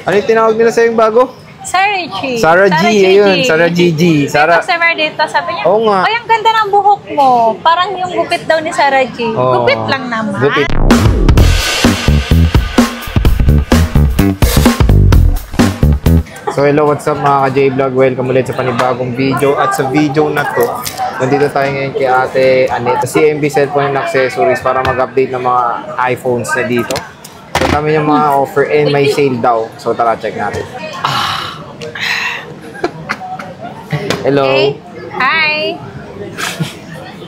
Ano yung tinawag nila sa yung bago? Sarah G. Sarah G, ayun. Sarah Gigi. Sarah. Customer dito, sabi niya, oo nga. ay, ang ganda ng buhok mo. Parang yung gupit daw ni Sarah G. Oh, gupit lang naman. Gupit. So hello, what's up mga ka-J-Vlog? Welcome ulit sa panibagong video. At sa video na to, nandito tayo ngayon kay Ate Annette sa CMB Cellphone and Accessories para mag-update ng mga iPhones na dito. So kami yung mga offer and may sale daw. So tara, check natin. Hello. Okay. Hi.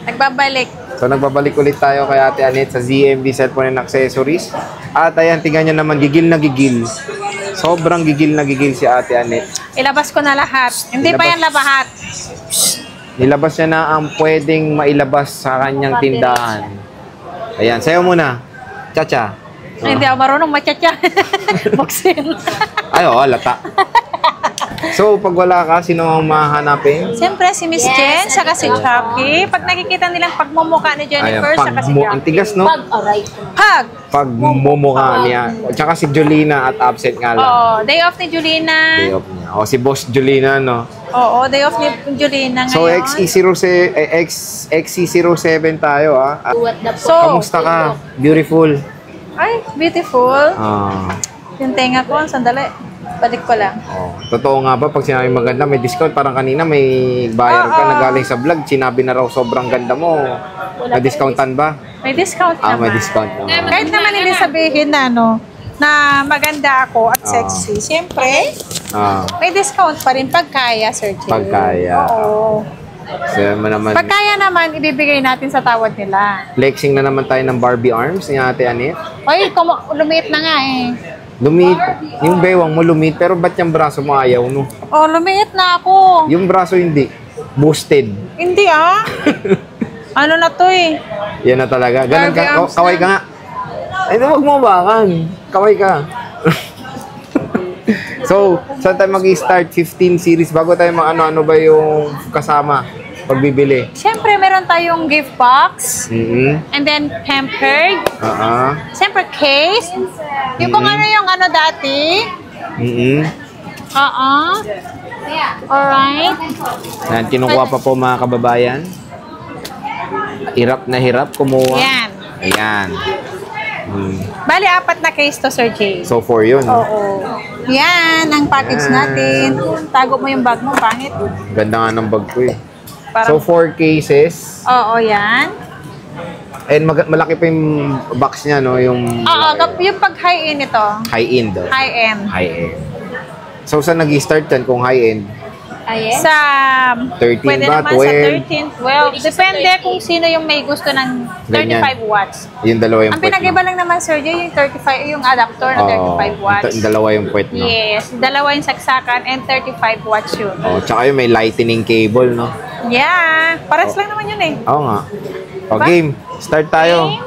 Nagbabalik. So nagbabalik ulit tayo kay Ate Annette sa ZMB Cellphone and Accessories. At ayan, tingnan nyo naman, gigil na gigil. Sobrang gigil na gigil si Ate Annette. Ilabas ko na lahat. Hindi pa yan labahat. Nilabas niya na ang pwedeng mailabas sa kanyang tindahan. Ayan, sayo muna. Cha-cha. Hindi ako marunong matcha-cha. Buksin. Ay, oo, lata. So, pag wala ka, sino ang mahanapin? Siyempre, si Miss Jen, saka si Chucky. Pag nakikita nilang pagmumukha ni Jennifer, saka si Chucky. Ang tigas, no? Pagmumukha niya. Tsaka si Julina at absent nga lang. Oo, day off ni Julina. Day off niya. O, si Boss Julina, no? Oo, day off ni Julina ngayon. So, XC07 tayo, ah. So, kamusta ka? Beautiful. Ay, beautiful. Yung tenga ko, sandali. Balik ko lang. Oh, totoo nga ba pag sinabi maganda may discount? Parang kanina may bayar ka na galing sa vlog, sinabi na raw sobrang ganda mo. May discountan ba? May discount naman. May discount naman. Kahit naman hindi sabihin na na maganda ako at sexy. Siyempre, may discount pa rin pag kaya, Sir Jay. Pag kaya. Oo. So, naman, pag kaya naman, ibibigay natin sa tawad nila. Flexing na naman tayo ng Barbie arms ni Ate Annette. Ay, lumiit na nga eh. Lumit. Yung bewang mo lumit, pero ba't yung braso mo ayaw, no? Oh, lumiit na ako. Yung braso hindi. Boosted. Hindi ah. Ano na to eh? Yan na talaga. Ganun ka. Kaway ka nga. Ay, huwag mo bakan. Kaway ka. So, saan tayo mag-start? 15 series. Bago tayo ano ba yung kasama pagbibili? Siyempre, meron tayong gift box. And then, pampered. Siyempre, case. Yung kung ano yung dati. Alright. Yan, kinukuha pa po mga kababayan. Hirap na hirap kumuha. Yan. Ayan. Bali, 4 na case to, Sir Jay. So, 4 yun. Oo. Yan, ang package natin. Tago mo yung bag mo, pangit. Ganda nga ng bag ko eh. Parang, so, 4 cases. Oo, yan. And malaki pa yung box niya, no? Yung pag high-end ito. High-end. High-end. High-end. So, saan nag-start yan kung high-end? Sa 13 pwede ba? naman 12? sa 13, 12. Depende kung sino yung may gusto ng 35 watts. Yung dalawa yung ang pinag-iba lang naman, Sir Jay, yung 35, yung adapter na 35 watts. Yung dalawa yung puwet, no? Yes, dalawa yung saksakan and 35 watts yun. Tsaka yung may lightning cable, no? Yeah, pares lang naman yun eh. Oo nga. Game, start tayo.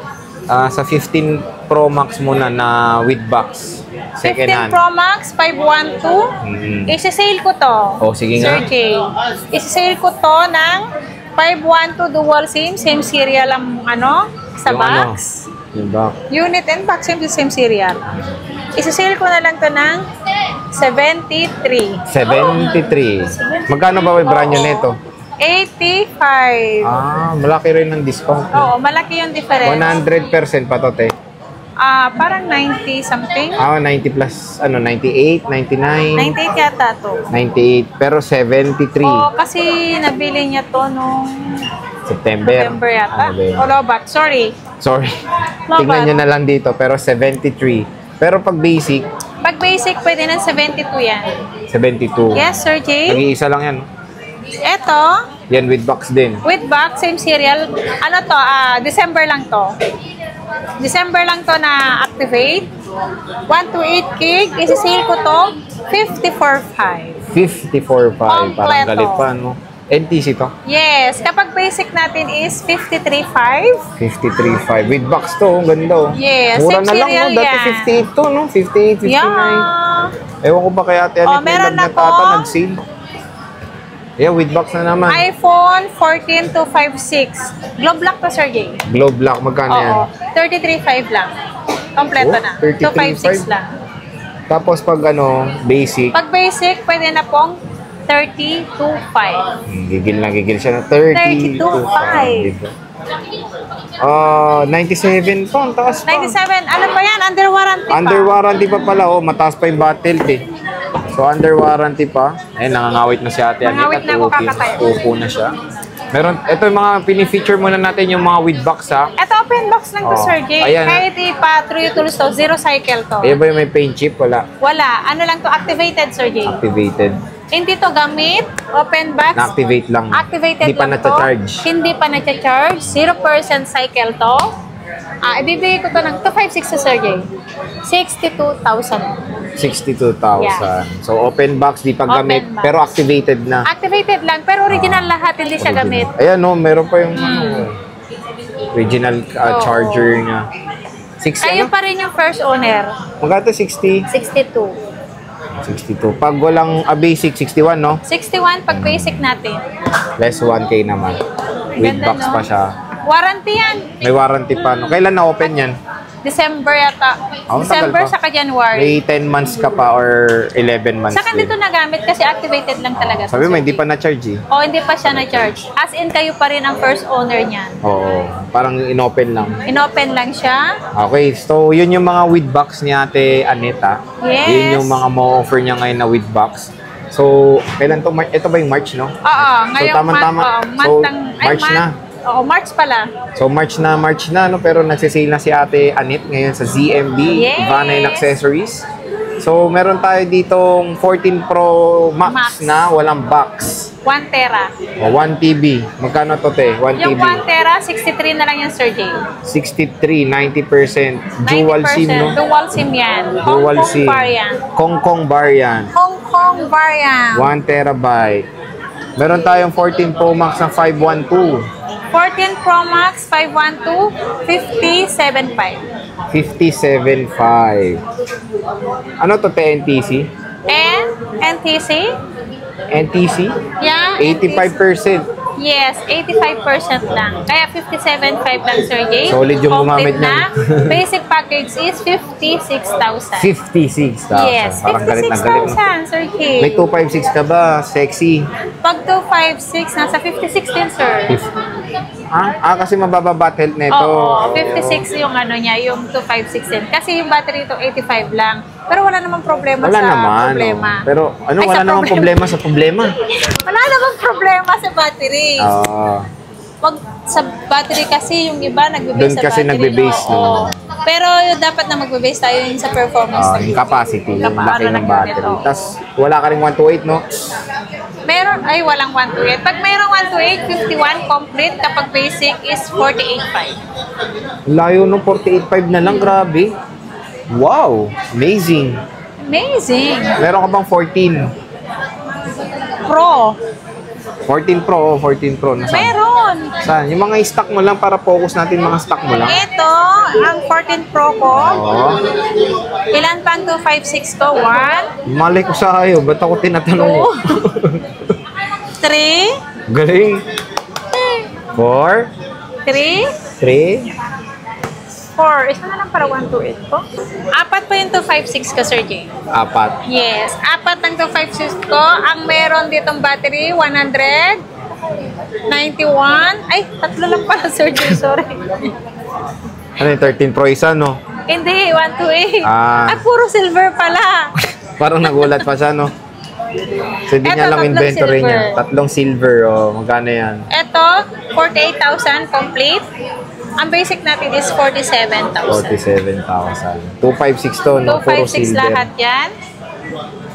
Sa 15 Pro Max muna na with box. Second 15 hand. Pro Max, 512. Isi-sale ko to. Sige nga. Sir Jay. Isi-sale ko to ng 512 dual SIM. Same serial ang sa yung box. Yung box. Unit and box, same serial. Isi-sale ko na lang to ng 73. 73. Magkano ba may brand nyo nito? 85. Malaki rin ng discount. Oo, malaki yung difference. 100% pa to, te. Parang 90 something. 90 plus, 98, 99. 98 yata to. 98, pero 73. Kasi nabili niya to nung September yata. Lobat, sorry. Tingnan nyo na lang dito, pero 73. Pero pag basic, pwede ng 72 yan. 72. Yes, Sir Jay. Nag-iisa lang yan. Eto. Yan with box din. With box, same serial. December lang to. December lang to na activate. 128 gig. Isi-sale ko to 54.5. 54.5. Parang galit pa, no? NTC to? Yes. Kapag basic natin is 53.5. 53.5. With box to. Ang ganda, oh. Yes. Mura same na lang, serial no? Dati 58 to, no? 58, 59. Yeah. Ewan ko ba kaya Ate Annette meron na nag-sale. Yeah, with box na naman. iPhone 14 to 5.6. Globe lock to, Sir Jay. Globe lock, magkano yan? 33.5 lang. Kompleto na. 33.5? 256 lang. Tapos pag ano, basic, Pag basic, pwede na pong 30,250. gigil na gigil siya na 30 to 5. 97 pa, ang taas pa. 97, ano pa yan? Under warranty pa. Under warranty pa pala, oh, mataas pa yung battle eh. So under warranty pa. Ayun, nangangawit na si Ate Anita. Nangangawit na ako, kakatayo. Upo na siya. Meron, ito yung mga pinifeature muna natin yung mga with box ha. Ito, open box lang to, Oh, Sir Jay. ayan. Kahit ipa-true tools to, zero cycle to. Ayan ba yung may paint chip? Wala. Wala. Ano lang to, activated, Sir Jay. Activated. Hindi to gamit. Open box. Na-activate lang. Activated Hindi pa lang nata-charge. to. Hindi pa nata-charge. 0% cycle to. Ibibigay ko to ng 256 sa Sir Jay. 62,000. 62,000. Yeah. So open box, di pa Open gamit. box. Pero activated na. Activated lang, pero original lahat, hindi siya gamit. Ayan no, meron pa yung original Oo. charger niya. 60 Kayo ano? pa rin yung first owner. Magkano 60? 62. 62. Pag walang basic, 61 no? 61 pag basic natin. Less 1K naman. With Ganda, box no? pa siya. Warranty yan. May warranty pa no? Kailan na-open yan? December yata. Oh, December tagal pa. saka January. May 10 months ka pa or 11 months Saka din. dito nagamit kasi activated lang talaga. Sabi mo, hindi pa na-charge eh. O hindi pa siya na-charge. As in, kayo pa rin ang first owner niyan. Oo. Parang inopen lang. Inopen lang siya. Okay, so yun yung mga with box ni Ate Anita. Yes. Yun yung mga mo-offer niya ngayon na with box. So, kailan to? Ito ba yung March, no? Oo, ngayong tama-tama. month So, ng, March na. Oo, March pala. So, March na, no? Pero nagsisale na si Ate Anit ngayon sa ZMB, Yes. Vanay Accessories. So, meron tayo ditong 14 Pro Max, Max. na walang box. 1 tera. O, 1 TB. Magkano to, te? 1 Yung TB. 1 tera, 63 na lang yung Sir Jay. 63, 90%. Dual 90%. SIM, no? Dual SIM yan. Dual Hong Kong SIM. variant. Hong Kong variant. Hong Kong variant. 1 terabyte. Meron tayong 14 Pro Max na 512. 14 Pro Max 512 5075. 57.5. Ano to, TNTC? And NTC? NTC? Yeah. 85%. Yes, 85% lang. Kaya 57.5 lang, Sir Jay. Solid yung gumamit Complete na. niyan. Basic package is 56,000. 56,000. Yes, Parang galit na galit. No? 56,000, Sir Jay. May 256 ka ba? Sexy. Pag 256, nasa 56 din, sir. Kasi mababa battle nito. Oo, 56 yung ano niya, yung 256 din. Kasi yung battery ito 85 lang. Pero wala namang problema Wala sa naman. problema. Oh. Pero ano, Ay, wala sa namang problema sa problema. Wala namang problema sa battery. Oo. Wag sa battery kasi yung iba nagbe-base Doon sa kasi battery. nagbe-base, Oo. no? Pero yung dapat na magbe-base tayo yung sa performance. ng Yung capacity, yung Kapa- laki ano ng lang battery. yun, oo. Tapos wala ka ring 128, no? Meron, ay walang 128. Pag mayroong 128, 51 complete. Kapag basic is 48.5. Layo nung 48.5 na lang, grabe. Wow, amazing. Amazing. Meron ka bang 14? Pro. 14 Pro, 14 Pro. Nasaan? Meron. Saan? Yung mga stock mo lang para focus natin mga stock mo lang. Ito, ang 14 Pro ko. Oo. Ilan pang 256 ko? 1, Malay ko sa iyo. Ba't ako tinatanong mo? 3, Galing. 4, 3, 3, 4. Isa na lang para 128 ko. Apat pa yung 256 ko, Sir Jay. 4. Yes, apat ng 256 ko. Ang meron ditong battery, 191. Ay, tatlo lang pala, Sir Jay. Sorry. Ano yung 13 Pro isa, no? Hindi, 128. Ah. Ay, puro silver pala. Parang nagulat pa siya, no? So, hindi Eto, niya alam tatlong inventory silver. niya. Tatlong silver, oh. Magkano yan? Ito, 48,000 complete. Ang basic natin is 47,000. 47,000. 256 to, no? Puro 256 silver. lahat yan.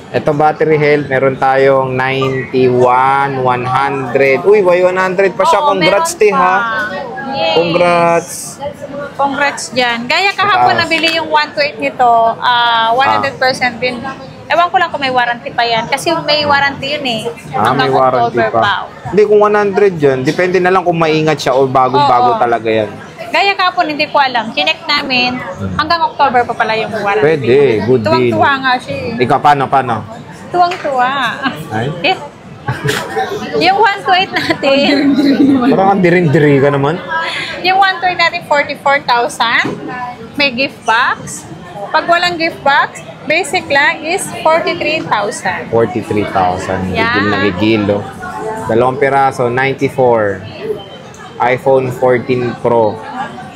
Ito battery health, meron tayong 91, 100. Uy, may 100 pa siya. Oo, Congrats, meron te, pa. ha? Yes. Congrats. Congrats dyan. Gaya kahapon Mataas. nabili yung 128 nito, 100% din. Ewan ko lang kung may warranty pa yan. Kasi may warranty yun eh. May Hanggang warranty October pa. Hindi, kung 100 yun, depende na lang kung maingat siya o bagong-bago Oo. talaga yan. Gaya kahapon, hindi ko alam. Chinek namin, hanggang October pa pala yung warranty. Pwede, good deal. Tuwang-tuwa nga siya eh. Ikaw, paano? Tuwang-tuwa. Ay? Eh, yung 128 natin, Parang ang diring-diri ka naman. yung 128 natin, 44,000. May gift box. Pag walang gift box, Basic lang is 43,000. 43,000. Yan. Gigil na gigil, oh. Dalawang piraso, 94. iPhone 14 Pro.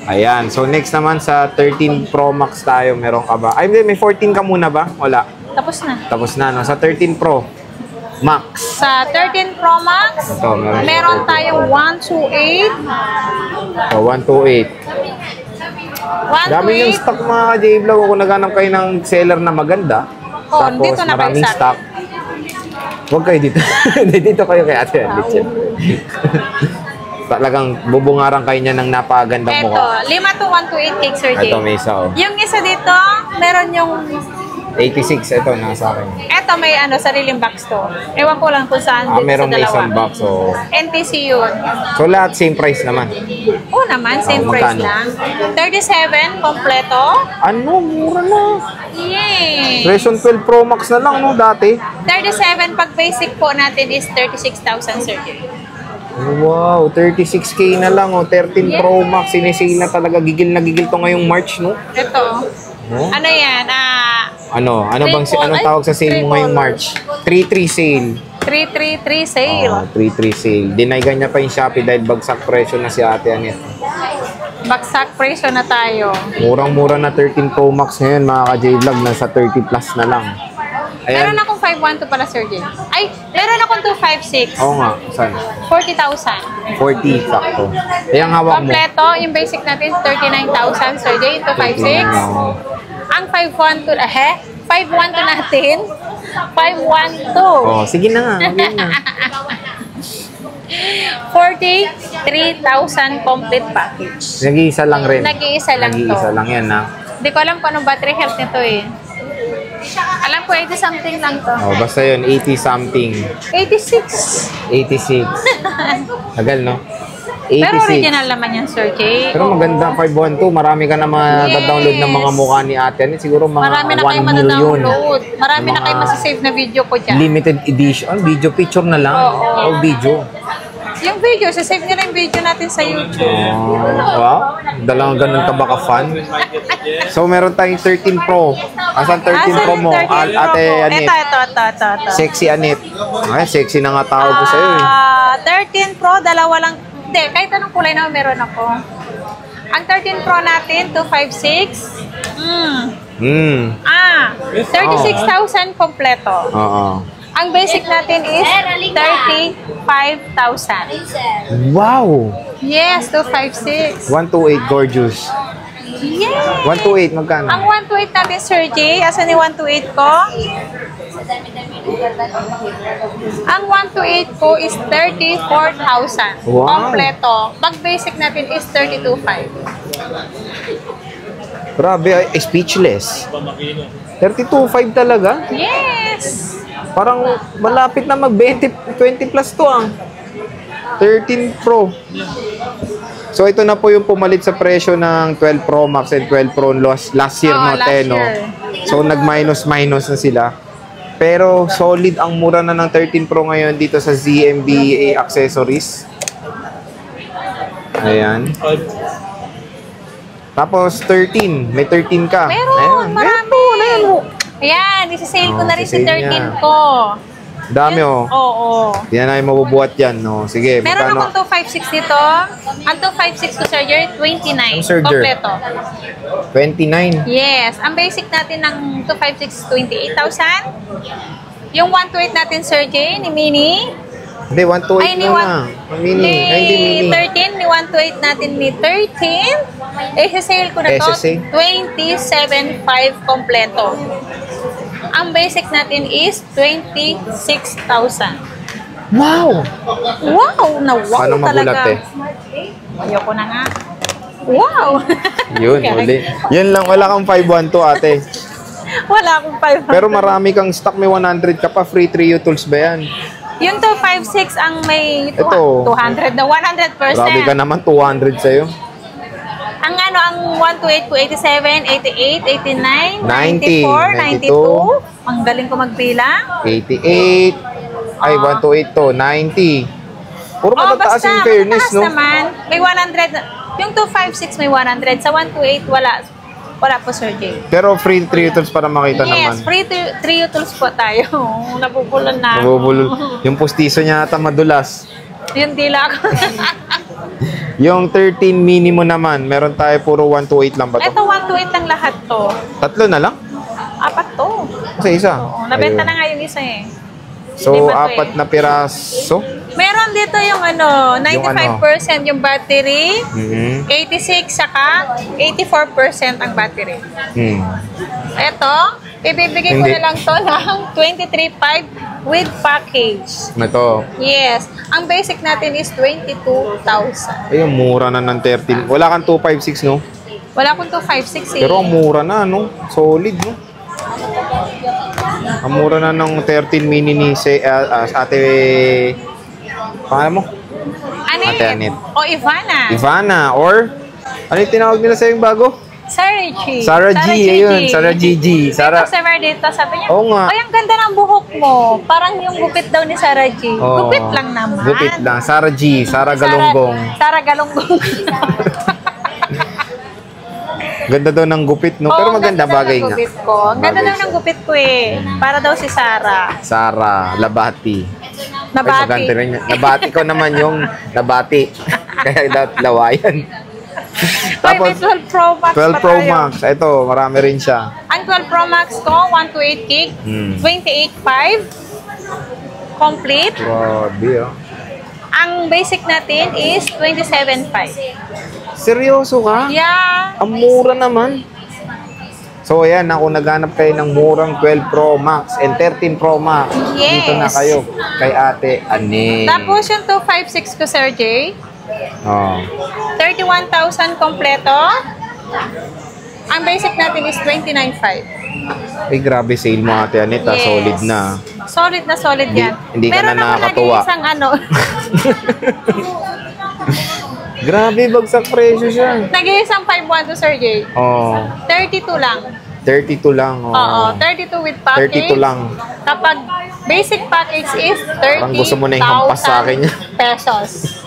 Ayan. So, next naman sa 13 Pro Max tayo. Meron ka ba? Ay, may 14 ka muna ba? Wala. Tapos na. Tapos na, no? Sa 13 Pro Max. Sa 13 Pro Max, Ito, meron tayong 128. So, 128. Dami yung 128. stock mga J-Vlog. Kung naghanap kayo ng seller na maganda. Oh, Tapos, dito na kayo maraming sa stock. Huwag kayo dito. Dito kayo kay Ate Alice. Talagang bubungaran kayo niya ng napagandang mukha. Ito, 5 to 128 cake, Sir Jay. Ito, may isa, oh. Yung isa dito, meron yung... 86, ito, nasa akin. Ito, may sariling box to. Ewan ko lang kung saan dito Meron sa may dalawa. isang box, oh. NTC yun. So, lahat same price naman. Oo naman, same price magkano? lang. 37, kompleto. Ano, mura na. Yay! Version 12 Pro Max na lang, no, dati. 37, pag basic po natin is 36,000, Sir Jay. Wow, 36K na lang, oh. 13 Pro Max, sinisale na talaga. Gigil na gigil to ngayong March, no? Ito. Oh? Ano yan? Ano bang anong tawag sa sale mo ngayong March? 3-3 sale. 333 sale. 3-3 sale. Dinaygan niya pa yung Shopee dahil bagsak presyo na si Ate Anet. Bagsak presyo na tayo. Murang-mura na 13 Pro Max ngayon, mga ka-J-Vlog, nasa 30 plus na lang. Ayan. Meron akong 512 pala, Sir Jay. Ay, meron akong 256. Oo nga, saan? 40,000. 40, sakto. Ayan, hawak mo. Kompleto, yung basic natin, 39,000, Sir Jay, 256. Ang 512, 512 natin, 512. Oh, sige na nga. Sige na. 43,000 complete package. Nag-iisa lang rin. Nag-iisa lang to. Nag-iisa lang yan, ha? Hindi ko alam kung anong battery health nito eh. Alam ko 80 something lang to. Oh, basta yun, 80 something. 86. 86. Tagal, no? 86. Pero original naman yan, Sir Jay. Pero maganda, 512. Marami ka na ma-download ng mga mukha ni Ate. Siguro mga Marami na 1 kayo million. madadownload. Marami na kayo masasave na video ko dyan. Limited edition. Video, picture na lang. Oo. O video. Yung video, sasave nyo na yung video natin sa YouTube. Wow. Dalang ganun ka baka fan. So, meron tayong 13 Pro. Asan 13 Pro mo? Ate Anet. Ito. Sexy Anet. Ay, sexy na nga tawag ko sa'yo eh. 13 Pro, dalawa lang. Hindi, kahit anong kulay na meron ako. Ang 13 Pro natin, 256. 36,000 kompleto. Oo. Ang basic natin is 35,000. Wow! Yes, 256. 128 gorgeous. Yes! 128, magkano? Ang 128 natin, Sir Jay, asan ni 128 ko? Ang 128 ko is 34,000. Wow. Kompleto. Pag basic natin is 32,500. Grabe, ay, speechless. 32.5 talaga? Yes! Parang malapit na mag-20 plus to ah. 13 Pro. So ito na po yung pumalit sa presyo ng 12 Pro Max and 12 Pro last year, no? Last 10, no? year. So nag-minus na sila. Pero solid ang mura na ng 13 Pro ngayon dito sa ZMB Accessories. Ayan. Tapos 13, may 13 ka. Meron, marami. Ayan, isasale ko na rin si sisale 13 niya. ko. Dami oh. Oo. Yan ay mabubuhat yan, no? Sige, Meron magkano? akong 256 dito. Ang 256 ko, Sir Jer, 29. Ang Sir Jer? Kompleto. 29. Yes. Ang basic natin ng 256 is 28,000. Yung 128 natin, Sir J, ni Mini. Hindi, 128 Ay, ni na. Mini. Ay, hindi mini. 13, ni 128 natin ni 13. Eh, sale ko na to. SSA? 27,500 kompleto. Ang basic natin is 26,000. Wow! Wow! Na-wow Paano magulat talaga. Ayoko na nga. Wow! Yun, uli. Yun lang, wala kang 512 ate. Wala akong 500. Pero marami kang stock, may 100 ka pa. Free 3U tools ba yan? Yung 256 ang may Ito. 200 na 100%. Grabe ka naman, 200 sa'yo. Ang ang 128 ko 87, 88, 89, 90, 94, 92. Ang galing ko magbilang. 88. Ay, 128 to. 90. Puro matataas yung fairness, matataas no? naman. May 100. Yung 256 may 100. Sa 128 wala. Wala po, Sir Jay. Pero free 3 tools para makita naman. Yes, free 3 tools po tayo. Nabubulan na. Nabubulol. Yung pustiso niya ata madulas. Yung dila ko. Yung 13 mini mo naman, meron tayo puro 128 lang ba to? Ito, 128 lang lahat to. Tatlo na lang? 4 to. Kasi isa. Oo, nabenta Ayun. na nga yung isa eh. So, Lima to 4 na piraso. Meron dito yung 95% yung battery, Mhm. 86 saka 84% ang battery. Ito, ibibigay ko Hindi. na lang to ng 23.5 with package. Ito. Yes. Ang basic natin is 22,000. Ayun, mura na ng 13. Wala kang 256, no? Wala akong 256 eh. Pero ang mura na, no? Solid, no? Ang mura na ng 13 mini ni ate... Pangalan mo? Anet. Ate Anet. O Ivana. Ivana, or... Ano yung tinawag nila sa yung bago? Sarah G. Sarah G, ayun. Sarah Gigi. Sarah. Customer dito, sabi niya, Oo nga. ay, ang ganda ng buhok mo. Parang yung gupit daw ni Sarah G. Oo. Gupit lang naman. Gupit lang. Sarah G. Sarah Galunggong. Sarah Galunggong. Ganda daw ng gupit, no? Pero Oo, maganda ganda daw bagay ng nga. gupit ko. Ang ganda Bagay daw siya. ng gupit ko eh. Para daw si Sarah. Sarah Labati. Ay, Nabati. maganda rin yan. Nabati ko naman yung nabati. Kaya lawayan. Ay, may 12 Pro Max 12 pa Pro tayo. Max. Ito, marami rin siya. Ang 12 Pro Max ko, 128 gig, 28.5, complete. Grabe, oh. Ang basic natin is 27.5. Seryoso ka? Yeah. Ang mura naman. So, ayan, kung naghanap kayo ng murang 12 Pro Max and 13 Pro Max, Yes. dito na kayo kay Ate Ane. Tapos yung 256 ko, Sir Jay, Oh. 31,000 kompleto. Ang basic natin is 29.5. Ay, grabe sale mo, Ate Anet. Yes. Solid na. Solid na solid yan. Hindi ka Meron na naman nakakatuwa. nag-iisang ano, Grabe, bagsak presyo siya. nag-iisang 512 to Sir Jay. Oh. 32 lang. 32 lang. Oh. Oo, 32 with package. 32 lang. Kapag basic package is 30,000 Parang gusto mo na ihampas sa akin yan. pesos.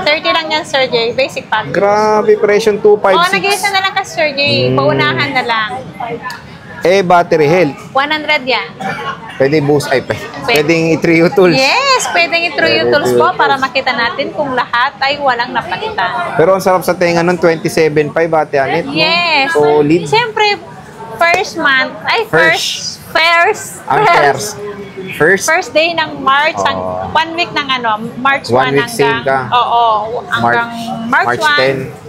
30 lang yan, Sir Jay. Basic package. Grabe, presyo Oo, 256. nag-iisa na lang ka, Sir Jay. Paunahan na lang. Eh, battery health. 100 yan. Pwede boost. Ay, pwedeng i-trio tools. Yes, pwedeng i-through yung Pwede tools i-through po yung para tools. makita natin kung lahat ay walang napalitan. Pero ang sarap sa tenga nun, 27.5 Ate Anet. No? Yes. Solid. Siyempre, first month, ay First. first day ng March, Oo. 1 week ng ano, March 1 1 week sale hanggang, ka. oo, hanggang March 1, 10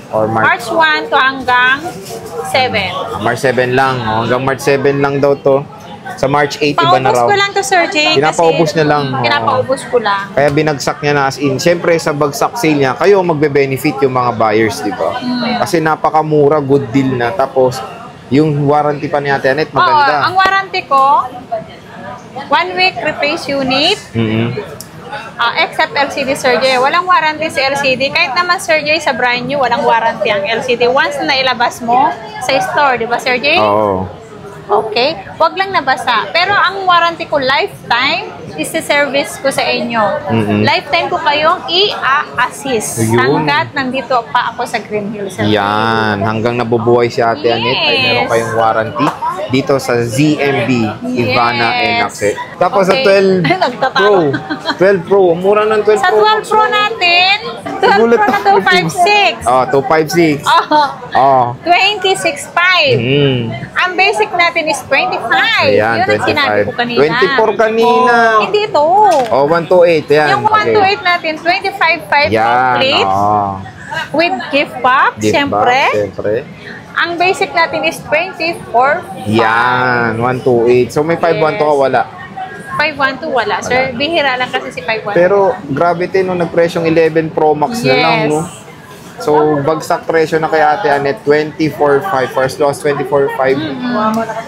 or March 1 to hanggang 7. March 7 lang. Oh, hanggang March 7 lang daw to. Sa March 8, iba na Paubos raw. ko lang to, Sir Jay. Pinapaubos niya lang, oo. Pinapaubos ko lang. Kaya binagsak niya na as in. Siyempre, sa bagsak sale niya, kayo magbe-benefit yung mga buyers, di ba? Kasi napakamura, good deal na. Tapos, yung warranty pa ni Ate Anet, Oo, maganda. ang warranty ko, 1 week replace unit, except LCD, Sir Jay. Walang warranty si LCD. Kahit naman, Sir Jay, sa brand new, walang warranty ang LCD. Once na nailabas mo sa store, di ba, Sir Jay? Oo. Okay? Wag lang nabasa. Pero ang warranty ko, lifetime, isi-service ko sa inyo. Lifetime ko kayong i-assist. Ayun. Hanggat nandito pa ako sa Green Hills, Sir Jay. Yan. Hanggang nabubuhay si Ate Anet, ay meron Yes. kayong warranty dito sa ZMB, Ivana and Yes. Naxe. Tapos Okay. sa 12 Nagtatawa. Pro. 12 Pro. Ang mura ng 12 Sa Pro. 12 Pro natin, 12 Nagulat Pro na ako. 256. Oh, 256. Oh, Oh. 26.5. Ang basic natin is 25. Ayan, Yun ang sinabi ko 25. kanina. 24 kanina. Oh, hindi ito. Oh, 128. Yan. Yung 128 natin, 25.5 Yan. complete Oh. with gift box, Gift syempre. box, syempre. Ang basic natin is 24. Yan. 128. So, may 512 ka wala. 512 wala. Sir, bihira lang kasi si 512. Pero, grabe din, no, nagpresyong 11 Pro Max na lang, no? So, bagsak presyo na kay Ate Anet, 24.5. First loss, 24.5.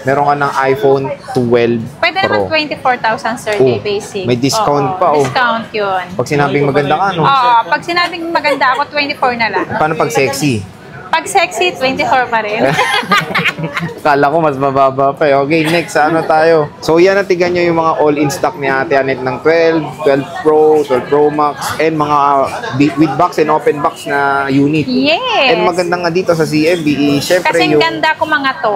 Meron ka ng iPhone 12 Pwede Pro. naman 24,000, Sir, Oh, day basic. may discount Oo, pa, oh. Discount yun. Pag sinabing maganda ka, no? Oo, pag sinabing maganda ako, 24 na lang. Paano pag sexy? Pag sexy, 24 pa rin. Kala ko mas mababa pa eh. Okay, next, ano tayo? So yan, natigan nyo yung mga all-in stock ni Ate Annette ng 12, 12 Pro, 12 Pro Max, and mga with box and open box na unit. Yes. And maganda nga dito sa CMB, syempre Kasing yung... ganda ko mga to.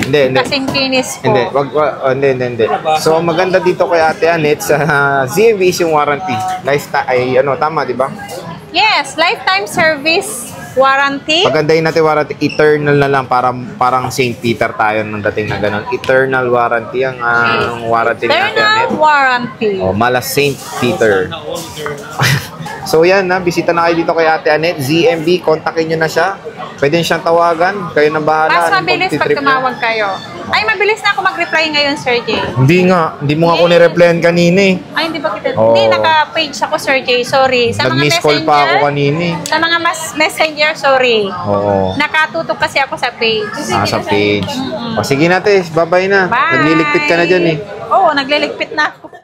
Hindi. Kasing kinis ko. Hindi. So maganda dito kay Ate Annette sa CMB is yung warranty. Lifetime, ay ano, tama, di ba? Yes, lifetime service warranty. Pagandahin natin warranty, eternal na lang, parang St. Peter tayo nung dating na ganun. Eternal warranty ang warranty ni Ate Eternal Annette. warranty. Oh, mala St. Peter. So yan na, bisita na kayo dito kay Ate Annette, ZMB, kontakin nyo na siya. Pwede siyang tawagan, kayo na bahala. Mas Anong mabilis pag pagtitrip niya? tumawag kayo. Ay, mabilis na ako mag-reply ngayon, Sir Jay. Hindi mo nga ako ni-replyan kanina eh. Ay, hindi ba kita? Oo. Hindi, naka-page ako, Sir Jay. Sorry. Sa mga Nag-miss call messenger, pa ako kanina eh. sa mga messenger, sorry. Oo. Nakatutok kasi ako sa page. Sa page. O sige na, Tess, bye-bye na. Bye! Nagliligpit ka na dyan eh. Oo, nagliligpit na ako.